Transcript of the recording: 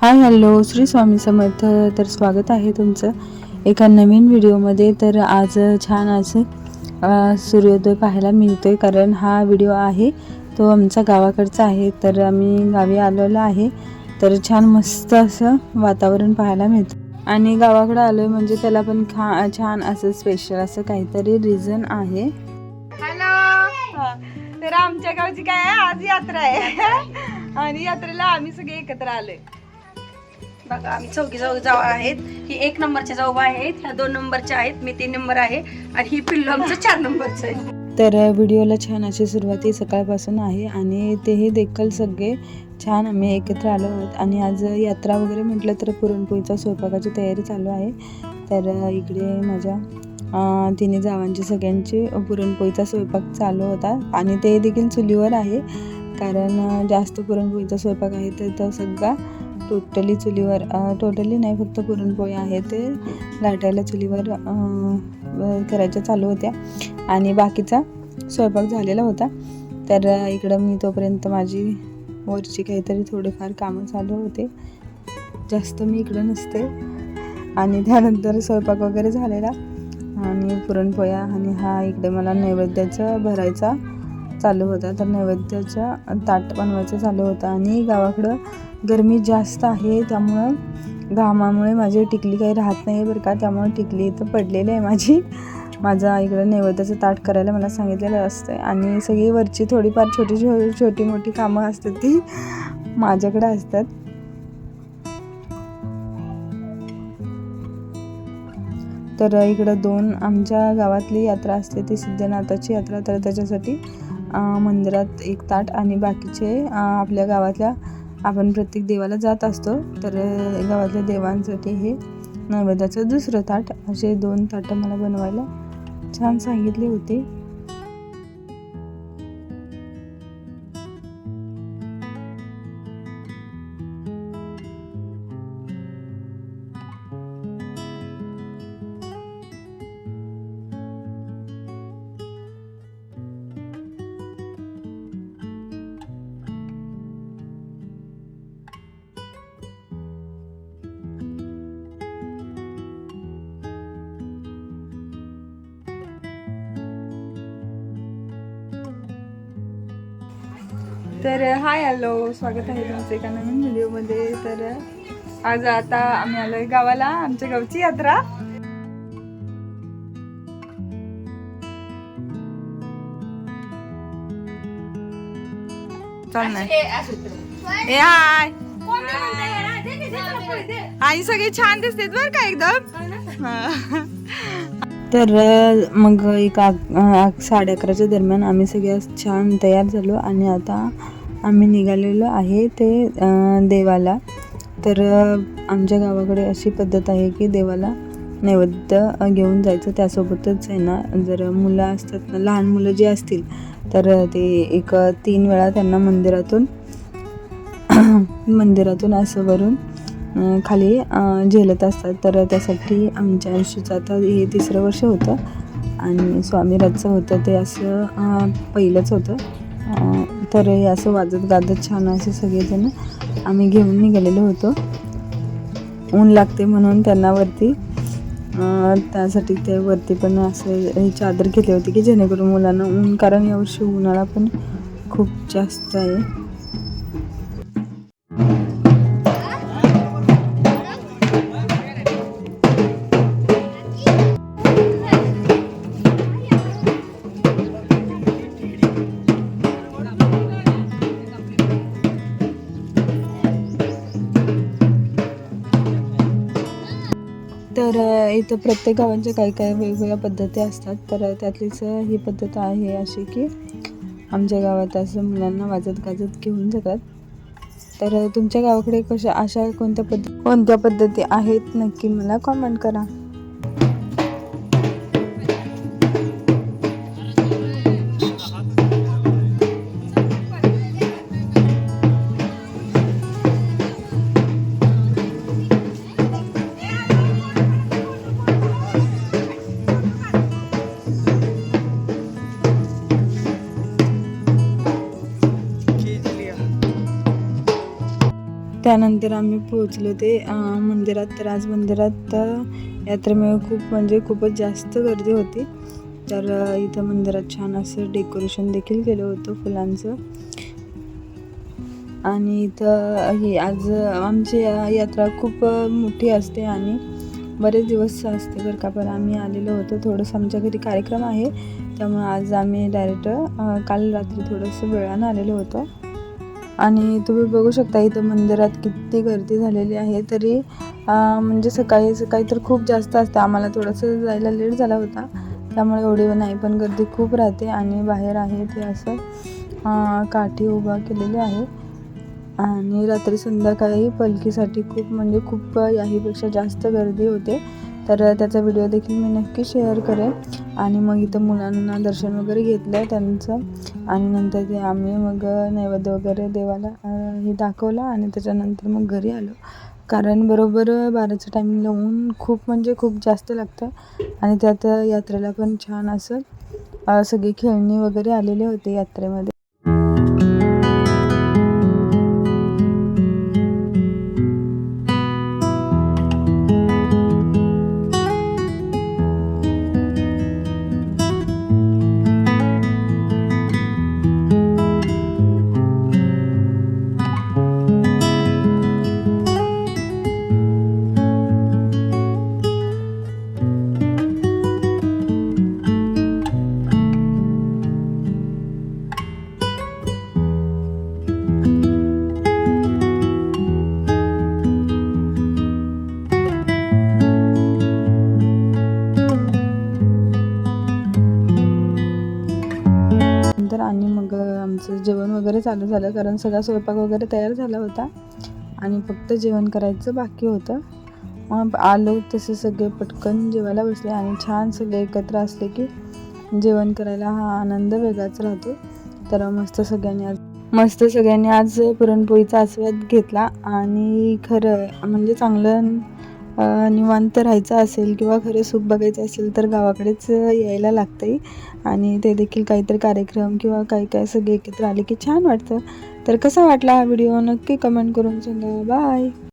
Hi hello Shri Swami Samarth. तर स्वागत आहे तुमचं एका नवीन व्हिडिओमध्ये. तर आज छान असं सूर्योदय पाहायला मिळतोय, कारण हा व्हिडिओ आहे तो आमचा गावाकडचा आहे. तर आम्ही गावी आलेलो आहे, तर छान मस्त असं वातावरण पाहायला मिळतं. आणि गावाकडे आलोय म्हणजे त्याला पण छान असं स्पेशल असं काहीतरी रिझन आहे. हॅलो, तर आमच्या गावची काय आहे, आज यात्रा आहे आणि यात्रेला आम्ही सगळे एकत्र आलोय. बघा, आम्ही चौघी जाऊ आहेत. ही 1 नंबरच्या जाऊ आहेत, ह्या 2 नंबरच्या आहेत, मी 3 नंबर आहे आणि ही पिल्लू आमचं 4 नंबरचं आहे. तर व्हिडिओला छान अशी सुरुवाती सकाळपासून आहे आणि तेही देखील सगळे छान आम्ही एकत्र आलो आहोत. आणि आज यात्रा वगैरे म्हटलं तर पुरणपोळीचा स्वयंपाकाची तयारी चालू आहे. तर इकडे माझ्या तिन्ही जावांची सगळ्यांची पुरणपोळीचा स्वयंपाक चालू होता आणि ते देखील चुलीवर आहे, कारण जास्त पुरणपोळीचा स्वयंपाक आहे. तर तो सगळा टोटली चुलीवर, टोटली नाही, फक्त पुरणपोळी आहे ते लाटायला चुलीवर करायच्या चालू होत्या आणि बाकीचा स्वयंपाक झालेला होता. तर इकडं मी तोपर्यंत माझी वरची काहीतरी थोडेफार कामं चालू होते, जास्त मी इकडं नसते. आणि त्यानंतर स्वयंपाक वगैरे झालेला आणि पुरणपोळ्या आणि हा इकडे मला नैवेद्याचं भरायचा चालू होता. तर नैवेद्याचा ताट बनवायचं चालू होतं. आणि गावाकडं गरमी जास्त आहे, त्यामुळं घामामुळे माझी टिकली काही राहत नाही आहे बरं का, त्यामुळे टिकली इथं पडलेली आहे माझा इकडं नैवेद्याचं ताट करायला मला सांगितलेलं असतं. आणि सगळी वरची थोडीफार छोटी मोठी कामं असतात ती माझ्याकडे असतात. तर इकडं 2 आमच्या गावातली यात्रा असते, ती सिद्धनाथाची यात्रा. तर त्याच्यासाठी मंदिरात एक ताट आणि बाकीचे आपल्या गावातल्या आपण प्रत्येक देवाला जात असतो, तर गावातल्या देवांसाठी हे नैवेद्याचं दुसरं ताट, असे 2 ताटं मला बनवायला छान सांगितले होते. तर हाय हॅलो, स्वागत आहे तुमचं एका नवीन व्हिडिओमध्ये. तर आज आता आम्ही आलोय गावाला, आमच्या गावची यात्रा. चाल नाही ए हाय, आई सगळे छान दिसतात बरं का एकदम. तर मग एक 11:30च्या दरम्यान आम्ही सगळे छान तयार झालो आणि आता आम्ही निघालेलो आहे ते देवाला. तर आमच्या गावाकडे अशी पद्धत आहे की देवाला नैवेद्य घेऊन जायचं. त्यासोबतच आहे ना, जर मुलं असतात ना, लहान मुलं जे असतील तर ते एक 3 वेळा त्यांना मंदिरातून असं वरून खाली झेलत असतात. तर त्यासाठी आमच्या आयुष्याचं आता हे 3रं वर्ष होतं आणि स्वामीराजचं होतं ते असं पहिलंच होतं. तर हे असं वाजत गाजत छान असे सगळेजण आम्ही घेऊन निघालेलो होतो. ऊन लागते म्हणून त्यांना वरती, त्यासाठी ते वरती पण असं ही चादर घेतली होती की जेणेकरून मुलांना ऊन, कारण यावर्षी उन्हाळा पण खूप जास्त आहे. तर इथं प्रत्येक गावांच्या काही वेगवेगळ्या पद्धती असतात. तर त्यातलीच ही पद्धत आहे अशी की आमच्या गावात असं मुलांना वाजत गाजत घेऊन जातात. तर तुमच्या गावाकडे अशा कोणत्या पद्धती आहेत, नक्की मला कॉमेंट करा. त्यानंतर आम्ही पोहोचलो ते मंदिरात. तर आज मंदिरात यात्रेमुळे खूपच जास्त गर्दी होती. तर इथं मंदिरात छान असं डेकोरेशन देखील केलं होतं फुलांचं. आणि इथं ही आज आमची यात्रा खूप मोठी असते आणि बरेच दिवस असते बरं का. पण आम्ही आलेलो होतो, थोडंसं आमच्या घरी कार्यक्रम आहे, त्यामुळे आज आम्ही डायरेक्ट काल रात्री थोडंसं वेळानं आलेलो होतो. आणि तुम्ही बघू शकता इथं मंदिरात किती गर्दी झालेली आहे. तरी म्हणजे सकाळी तर खूप जास्त असते. आम्हाला थोडंसं जायला लेट झाला होता, त्यामुळे एवढी नाही, पण गर्दी खूप राहते. आणि बाहेर आहे ते असं काठी उभा केलेली आहे. आणि रात्री संध्याकाळी पालखीसाठी खूप याहीपेक्षा जास्त गर्दी होते. तर त्याचा व्हिडिओ देखील मी नक्की शेअर करेन. आणि मग इथं मुलांना दर्शन वगैरे घेतलं त्यांचं, आणि नंतर ते आम्ही मग नैवेद्य वगैरे देवाला हे दाखवलं आणि त्याच्यानंतर मग घरी आलो. कारण बरोबर 12च्या टायमिंगला ऊन खूप जास्त लागतं. आणि त्यात यात्रेला पण छान असं सगळी खेळणी वगैरे आलेले होते यात्रेमध्ये. आणि मग आमचं जेवण वगैरे चालू झालं, कारण सगळा स्वयंपाक वगैरे तयार झाला होता आणि फक्त जेवण करायचं बाकी होतं. मग आलो तसे सगळे पटकन जेवायला बसले आणि छान सगळे एकत्र असले की जेवण करायला हा आनंद वेगळाच राहतो. तर मस्त सगळ्यांनी आज पुरणपोळीचा आस्वाद घेतला. आणि खरं म्हणजे चांगलं निवांत राहायचं असेल किंवा खरं सुख बघायचं असेल तर गावाकडेच यायला लागतंय. आणि ते देखील काहीतरी कार्यक्रम किंवा काय सगळे एकत्र आले की छान वाटतं. तर कसा वाटला हा व्हिडिओ नक्की कमेंट करून सांगा. बाय.